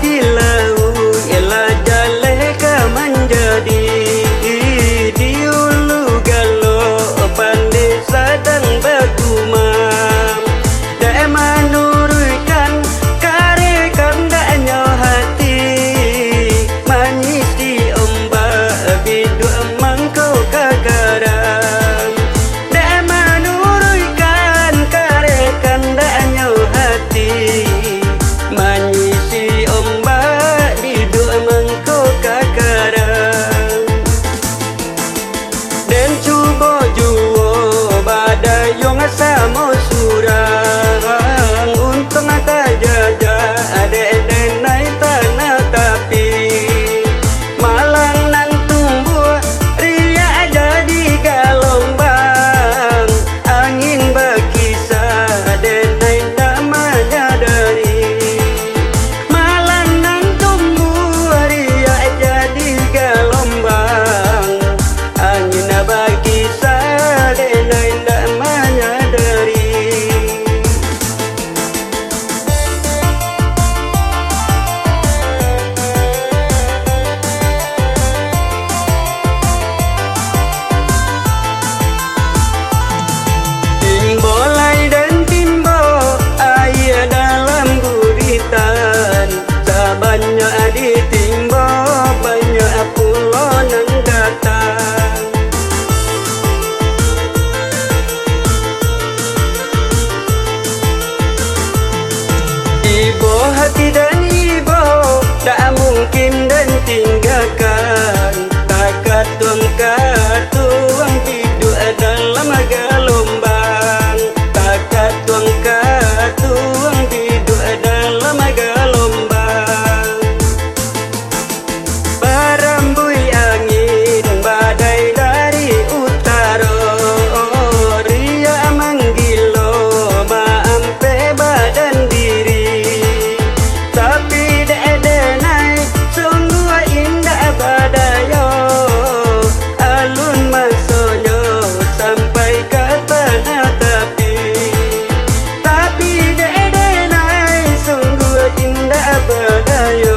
di laut ialah jaleh ka menjadi di ulu galo pandai sadang bagumam dak manurkan karekan daknya hati manyisi ombak bidu mangkau kagarang dak manurkan karekan daknya hati manyisi ombak bidu mangkau kagarang dan cuba juo badai yang samo surang untung tak jajah ada naik tanah tapi malang nan tumbuh ria jadi galombang angin berkisah ada naik tak menyadari malang nan tumbuh ria jadi galombang angin berkisah ada naik tak menyadari. Timbolai dan timbo air dalam guritan banyak di timbo banyak pulau nan datang ibu hati dan ibu tak mungkin dan tinggalkan takat tuang hidup dalam gelombang takat tuang hidup dalam gelombang barambui angin badai dari utara ria menggilo maampe badan diri tapi dede naik sungguh indah badayo alun masonyo sampai ke tanah tapi dede naik sungguh indah badayo